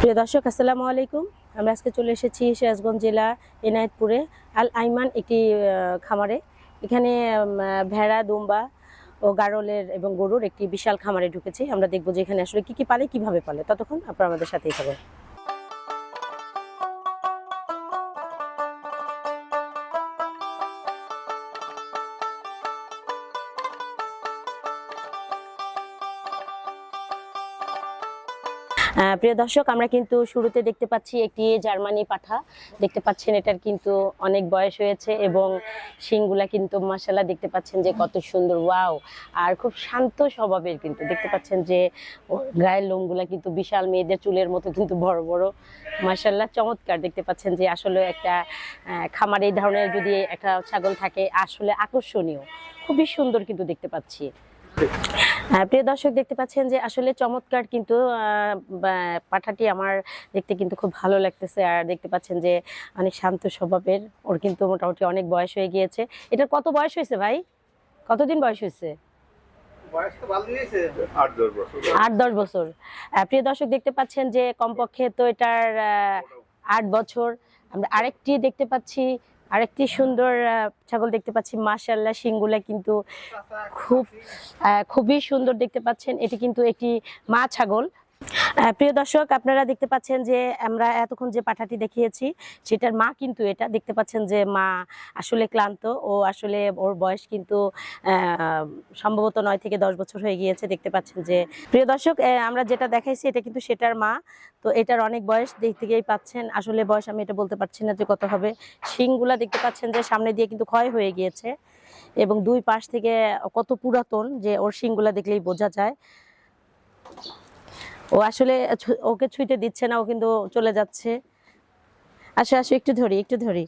প্রিয় দর্শক, আসসালামু আলাইকুম। আমরা আজকে চলে এসেছি সিরাজগঞ্জ জেলা এনায়েতপুরে আল আইমান একটি খামারে। এখানে ভেড়া, দুম্বা ও গাড়লের এবং গরুর একটি বিশাল খামারে ঢুকেছি। আমরা দেখবো যে এখানে আসলে কি পালে, কিভাবে পালে। ততক্ষণ আপনারা আমাদের সাথেই থাকুন। প্রিয় দর্শক, আমরা কিন্তু শুরুতে দেখতে পাচ্ছি একটি জার্মানি পাঠা। দেখতে পাচ্ছেন এটার কিন্তু অনেক বয়স হয়েছে এবং শিংগুলা কিন্তু মাশাআল্লাহ দেখতে পাচ্ছেন যে কত সুন্দর, ওয়াও। আর খুব শান্ত স্বভাবের, কিন্তু দেখতে পাচ্ছেন যে গায়ের লোমগুলা কিন্তু বিশাল, মেয়েদের চুলের মতো কিন্তু বড় বড়। মাশাআল্লাহ চমৎকার। দেখতে পাচ্ছেন যে আসলে একটা খামারে এই ধরনের যদি একটা ছাগল থাকে আসলে আকর্ষণীয়, খুবই সুন্দর কিন্তু দেখতে পাচ্ছি। প্রিয় দর্শক, দেখতে পাচ্ছেন যে আসলে চমৎকার কিন্তু পাঠাটি আমার দেখতে কিন্তু খুব ভালো লাগতেছে। আর দেখতে পাচ্ছেন যে অনেক শান্ত স্বভাবের, ওর কিন্তু মোটামুটি অনেক বয়স হয়ে গিয়েছে। এটার কত বয়স হয়েছে ভাই? কতদিন বয়স হয়েছে? 8-10 বছর। প্রিয় দর্শক, দেখতে পাচ্ছেন যে কমপক্ষে তো এটার 8 বছর। আমরা আরেকটি দেখতে পাচ্ছি, আরেকটি সুন্দর ছাগল দেখতে পাচ্ছি। মাশাআল্লাহ শিংগুলা কিন্তু খুবই সুন্দর দেখতে পাচ্ছেন। এটি কিন্তু একটি মা ছাগল। প্রিয় দর্শক, আপনারা দেখতে পাচ্ছেন যে আমরা এতক্ষণ যে পাঠাটি দেখিয়েছি সেটার মা কিন্তু এটা। দেখতে পাচ্ছেন যে মা আসলে ক্লান্ত, ও আসলে ওর বয়স কিন্তু সম্ভবত 9 থেকে 10 বছর হয়ে গিয়েছে। দেখতে পাচ্ছেন যে প্রিয় দর্শক, আমরা যেটা দেখাইছি এটা কিন্তু সেটার মা। তো এটার অনেক বয়স দেখতে গিয়েই পাচ্ছেন। আসলে বয়স আমি এটা বলতে পারছি না যে কত হবে। শিংগুলা দেখতে পাচ্ছেন যে সামনে দিয়ে কিন্তু ক্ষয় হয়ে গিয়েছে এবং দুই পাশ থেকে কত পুরাতন যে ওর শিংগুলা দেখলেই বোঝা যায়। ও আসলে ওকে ছুঁইতে দিচ্ছে না, ও কিন্তু চলে যাচ্ছে। আসো আসো, একটু ধরি একটু ধরি।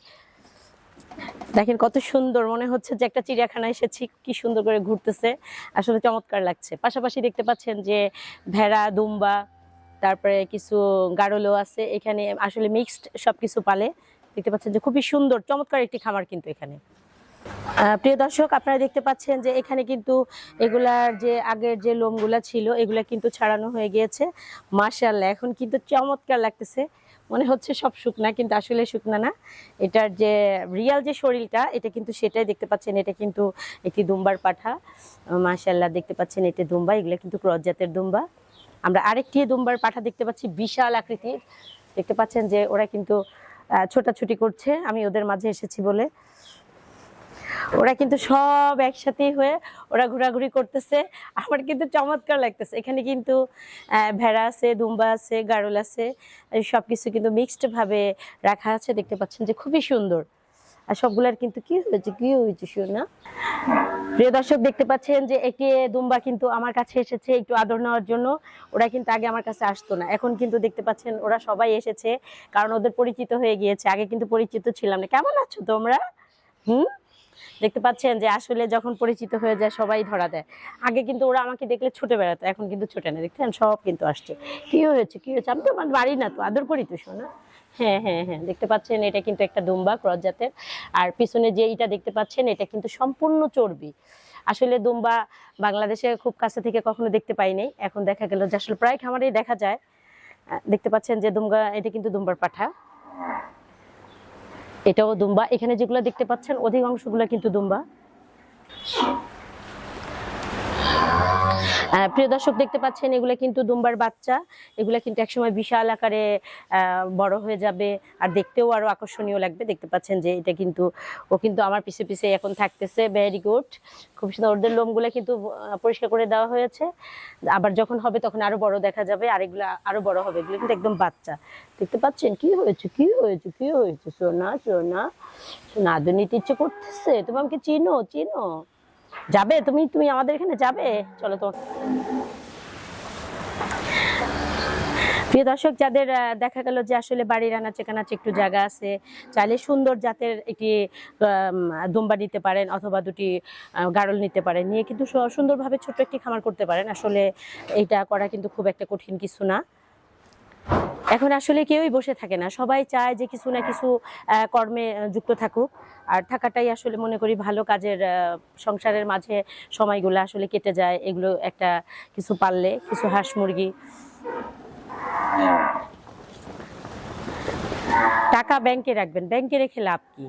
দেখেন কত সুন্দর, মনে হচ্ছে যে একটা চিড়িয়াখানায় এসেছি, কি সুন্দর করে ঘুরতেছে। আসলে চমৎকার লাগছে। পাশাপাশি দেখতে পাচ্ছেন যে ভেড়া, দুম্বা, তারপরে কিছু গাড়লও আছে এখানে। আসলে মিক্সড সবকিছু পালে। দেখতে পাচ্ছেন যে খুবই সুন্দর চমৎকার একটি খামার কিন্তু এখানে। প্রিয় দর্শক, আপনারা দেখতে পাচ্ছেন যে এখানে কিন্তু এগুলার যে আগের যে লোমগুলা ছিল এগুলা কিন্তু ছাড়ানো হয়ে গিয়েছে। মাশাআল্লাহ এখন কিন্তু চমৎকার লাগতেছে। মনে হচ্ছে সব শুকনা, কিন্তু আসলে শুকনা না। এটার যে রিয়াল যে শরীরটা এটা কিন্তু সেটাই। দেখতে পাচ্ছেন এটা কিন্তু একটি দুম্বার পাঠা। মাশাআল্লাহ দেখতে পাচ্ছেন এটা দুম্বা, এগুলা কিন্তু ক্রস জাতের দুম্বা। আমরা আরেকটি দুম্বার পাঠা দেখতে পাচ্ছি, বিশাল আকৃতির। দেখতে পাচ্ছেন যে ওরা কিন্তু ছোটাছুটি করছে, আমি ওদের মাঝে এসেছি বলে। ওরা কিন্তু সব একসাথেই হয়ে ওরা ঘোরাঘুরি করতেছে। আমার কিন্তু চমৎকার লাগতেছে। এখানে কিন্তু ভেড়া আছে, দুম্বা আছে, গাড়ল আছে, সবকিছু কিন্তু মিক্সড ভাবে রাখা আছে। দেখতে পাচ্ছেন যে খুবই সুন্দর। আর সবগুলার কিন্তু কি হয়েছে শোনা। প্রিয় দর্শক, দেখতে পাচ্ছেন যে একটি দুম্বা কিন্তু আমার কাছে এসেছে একটু আদর নেওয়ার জন্য। ওরা কিন্তু আগে আমার কাছে আসতো না, এখন কিন্তু দেখতে পাচ্ছেন ওরা সবাই এসেছে, কারণ ওদের পরিচিত হয়ে গিয়েছে। আগে কিন্তু পরিচিত ছিলাম না। কেমন আছো তোমরা? দেখতে পাচ্ছেন যে আসলে যখন পরিচিত হয়ে যায় সবাই ধরা দেয়। আগে কিন্তু ওরা আমাকে দেখলে ছুটে বেড়াতো, এখন কিন্তু ছুটে না। দেখছেন সব কিন্তু আসছে। কি হয়েছে কি হয়েছে? আমি তো আমার বাড়ি না, তো আদর করি তো শোনা। হ্যাঁ হ্যাঁ হ্যাঁ, দেখতে পাচ্ছেন এটা কিন্তু একটা দুম্বা ক্রস জাতের। আর পিছনে যে এটা দেখতে পাচ্ছেন এটা কিন্তু সম্পূর্ণ চর্বি। আসলে দুম্বা বাংলাদেশে খুব কাছে থেকে কখনো দেখতে পাইনি, এখন দেখা গেল যে আসলে প্রায় খামারেই দেখা যায়। দেখতে পাচ্ছেন যে দুম্বা, এটা কিন্তু দুম্বার পাঠা, এটাও দুম্বা। এখানে যেগুলো দেখতে পাচ্ছেন অধিকাংশগুলো কিন্তু দুম্বা। প্রিয় দর্শক, দেখতে পাচ্ছেন এগুলো কিন্তু দুম্বার বাচ্চা। এগুলো কিন্তু একসময় বিশাল আকারে বড় হয়ে যাবে আর দেখতেও আরো আকর্ষণীয় লাগবে। দেখতে পাচ্ছেন যে এটা কিন্তু ও কিন্তু আমার পিছে পিছে এখন থাকতেছে। ভেরি গুড, খুব সুন্দর। ওদের লোমগুলো কিন্তু পরিষ্কার করে দেওয়া হয়েছে। আবার যখন হবে তখন আরো বড় দেখা যাবে, আর এগুলো আরো বড় হবে। এগুলো কিন্তু একদম বাচ্চা। দেখতে পাচ্ছেন কি হয়েছে কি হয়েছে কি হয়েছে? সোনা সোনা সোনা, আদর নিতে ইচ্ছে করতেছে। তুমি আমাকে চিনো চিনো? যাবে তুমি তুমি আমাদের এখানে যাবে? চলো তো। প্রিয় দর্শক, যাদের দেখা গেল যে আসলে বাড়ির আনাচে কানাচে একটু জায়গা আছে, চাইলে সুন্দর জাতের একটি দুম্বা নিতে পারেন অথবা দুটি গাড়ল নিতে পারেন, নিয়ে কিন্তু সুন্দরভাবে ছোট্ট একটি খামার করতে পারেন। আসলে এটা করা কিন্তু খুব একটা কঠিন কিছু না। এখন আসলে কেউই বসে থাকে না, সবাই চায় যে কিছু না কিছু কর্মে যুক্ত থাকুক। আর থাকাটাই আসলে মনে করি ভালো কাজের। সংসারের মাঝে সময়গুলো আসলে কেটে যায় এগুলো একটা কিছু পারলে, কিছু হাঁস মুরগি। টাকা ব্যাংকে রাখবেন, ব্যাংকে রেখে লাভ কি?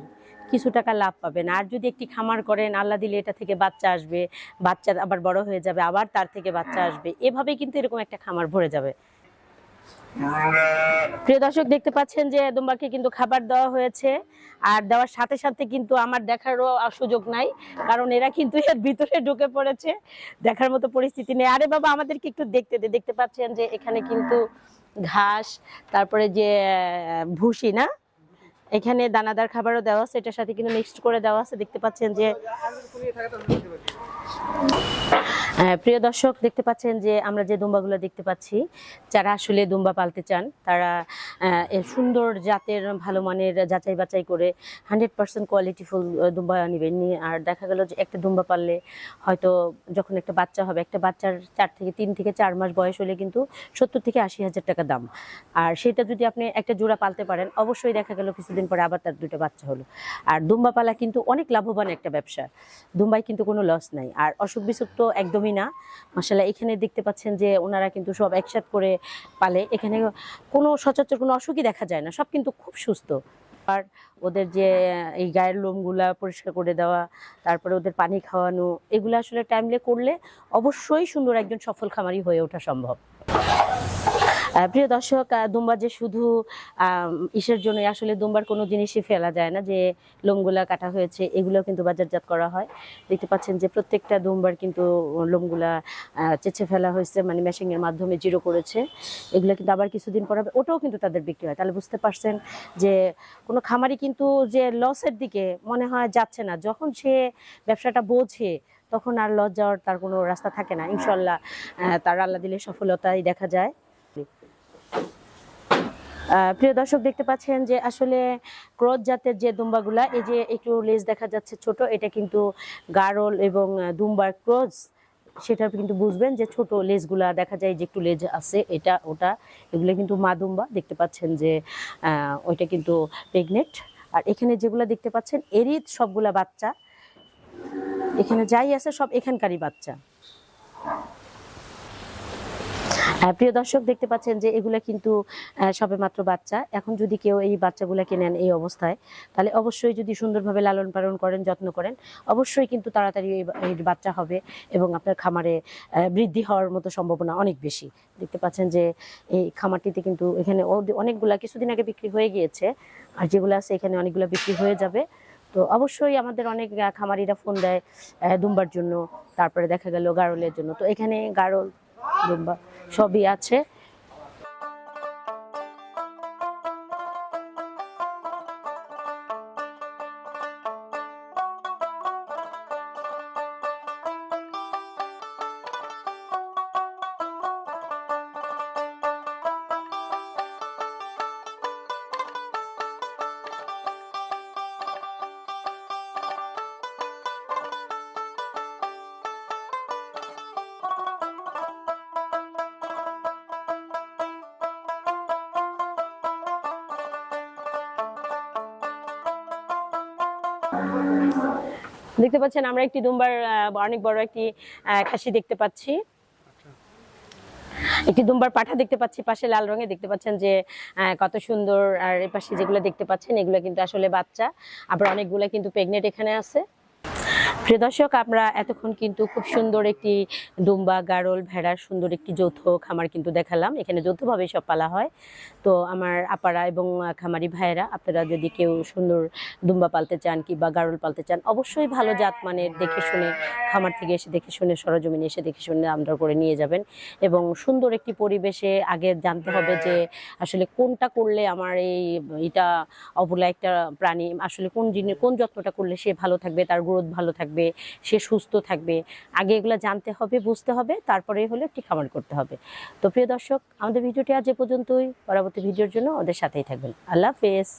কিছু টাকা লাভ পাবেন। আর যদি একটি খামার করেন, আল্লাহ দিলে এটা থেকে বাচ্চা আসবে, বাচ্চা আবার বড় হয়ে যাবে, আবার তার থেকে বাচ্চা আসবে, এভাবেই কিন্তু এরকম একটা খামার ভরে যাবে। প্রিয় দর্শক, দেখতে পাচ্ছেন যে দুম্বাকে কিন্তু খাবার দেওয়া হয়েছে, আর দেওয়ার সাথে সাথে কিন্তু আমার দেখারও সুযোগ নাই, কারণ এরা কিন্তু এর ভিতরে ঢুকে পড়েছে, দেখার মতো পরিস্থিতি নেই। আরে বাবা, আমাদেরকে একটু দেখতে দে। দেখতে পাচ্ছেন যে এখানে কিন্তু ঘাস, তারপরে যে ভুসি না, এখানে দানাদার খাবারও দেওয়া আছে, এটার সাথে কিন্তু মিক্সড করে দেওয়া আছে। দেখতে পাচ্ছেন যে প্রিয় দর্শক, দেখতে পাচ্ছেন যে আমরা যে দুম্বাগুলো দেখতে পাচ্ছি, যারা আসলে দুম্বা পালতে চান তারা সুন্দর জাতের ভালো মানের যাচাই বাছাই করে 100% কোয়ালিটিফুল দুম্বা নেবেন। আর দেখা গেল যে একটা দুম্বা পাললে হয়তো যখন একটা বাচ্চা হবে, একটা বাচ্চার 3 থেকে 4 মাস বয়স হলে কিন্তু 70 থেকে 80 হাজার টাকা দাম। আর সেটা যদি আপনি একটা জোড়া পালতে পারেন, অবশ্যই দেখা গেল কিছুদিন পরে আবার তার 2টা বাচ্চা হলো। আর দুম্বা পালা কিন্তু অনেক লাভবান একটা ব্যবসা, দুম্বাই কিন্তু কোনো লস নাই। আর অসুখ বিসুখ তো একদমই না, মাশাআল্লাহ। এখানে দেখতে পাচ্ছেন যে ওনারা কিন্তু সব একসাথে করে পালে, এখানে কোনো সচরাচর কোনো অসুখই দেখা যায় না, সব কিন্তু খুব সুস্থ। আর ওদের যে এই গায়ের লোমগুলা পরিষ্কার করে দেওয়া, তারপরে ওদের পানি খাওয়ানো, এগুলো আসলে টাইমলি করলে অবশ্যই সুন্দর একজন সফল খামারি হয়ে ওঠা সম্ভব। প্রিয় দর্শক, দুম্বা যে শুধু ইসের জন্য, আসলে দুম্বার কোনো জিনিসই ফেলা যায় না, যে লোমগুলা কাটা হয়েছে এগুলো কিন্তু বাজারজাত করা হয়। দেখতে পাচ্ছেন যে প্রত্যেকটা দুম্বার কিন্তু লোমগুলা চেঁচে ফেলা হয়েছে, মানে মেশিনের মাধ্যমে জিরো করেছে। এগুলো কিন্তু আবার কিছুদিন পর ওটাও কিন্তু তাদের বিক্রি হয়। তাহলে বুঝতে পারছেন যে কোনো খামারি কিন্তু যে লসের দিকে মনে হয় যাচ্ছে না, যখন সে ব্যবসাটা বোঝে তখন আর লস যাওয়ার তার কোনো রাস্তা থাকে না। ইনশাল্লাহ তার আল্লাহ দিলে সফলতাই দেখা যায়। প্রিয় দর্শক, দেখতে পাচ্ছেন যে আসলে ক্রস জাতের যে দুম্বাগুলা, এই যে একটু লেজ দেখা যাচ্ছে ছোট, এটা কিন্তু গারল এবং দুম্বার ক্রস, সেটা কিন্তু বুঝবেন যে ছোট লেজগুলা দেখা যায় যে একটু লেজ আছে, এটা ওটা, এগুলো কিন্তু মা দুম্বা। দেখতে পাচ্ছেন যে ওইটা কিন্তু প্রেগনেন্ট। আর এখানে যেগুলো দেখতে পাচ্ছেন এরই সবগুলা বাচ্চা, এখানে যাই আছে সব এখানকারই বাচ্চা। প্রিয় দর্শক, দেখতে পাচ্ছেন যে এগুলা কিন্তু সবে মাত্র বাচ্চা। এখন যদি কেউ এই বাচ্চাগুলাকে নেন এই অবস্থায়, তাহলে অবশ্যই যদি সুন্দরভাবে লালন পালন করেন, যত্ন করেন, অবশ্যই কিন্তু তাড়াতাড়ি এই বাচ্চা হবে এবং আপনার খামারে বৃদ্ধি হওয়ার মতো সম্ভাবনা অনেক বেশি। দেখতে পাচ্ছেন যে এই খামারটিতে কিন্তু এখানে অনেকগুলা কিছুদিন আগে বিক্রি হয়ে গিয়েছে, আর যেগুলো আছে এখানে অনেকগুলো বিক্রি হয়ে যাবে। তো অবশ্যই আমাদের অনেক খামারিরা ফোন দেয় দুম্বার জন্য, তারপরে দেখা গেল গারলের জন্য। তো এখানে গারল দুম্বা সবই আছে। দেখতে পাচ্ছেন আমরা একটি দুম্বার অনেক বড় একটি খাসি দেখতে পাচ্ছি, একটি দুম্বার পাঠা দেখতে পাচ্ছি পাশে লাল রঙে। দেখতে পাচ্ছেন যে কত সুন্দর। আর এই পাশে যেগুলো দেখতে পাচ্ছেন এগুলো কিন্তু আসলে বাচ্চা, আবার অনেকগুলো কিন্তু প্রেগনেন্ট এখানে আছে। প্রিয় দর্শক, আমরা এতক্ষণ কিন্তু খুব সুন্দর একটি দুম্বা, গারল, ভেড়ার সুন্দর একটি যৌথ খামার কিন্তু দেখালাম। এখানে যৌথভাবে সব পালা হয়। তো আমার আপারা এবং খামারি ভাইয়েরা, আপনারা যদি কেউ সুন্দর দুম্বা পালতে চান কিংবা গারল পালতে চান, অবশ্যই ভালো জাত মানের দেখে শুনে খামার থেকে এসে দেখে শুনে, সরজমিনে এসে দেখে শুনে আমদার করে নিয়ে যাবেন। এবং সুন্দর একটি পরিবেশে আগে জানতে হবে যে আসলে কোনটা করলে আমার এটা অবলা একটা প্রাণী আসলে কোন যত্নটা করলে সে ভালো থাকবে, তার গ্রোথ ভালো থাকবে, সে সুস্থ থাকবে। আগে এগুলো জানতে হবে, বুঝতে হবে, তারপরে হলে একটি খামার করতে হবে। তো প্রিয় দর্শক, আমাদের ভিডিওটি আজ এ পর্যন্তই। পরবর্তী ভিডিওর জন্য ওদের সাথেই থাকবেন। আল্লাহ হাফেজ।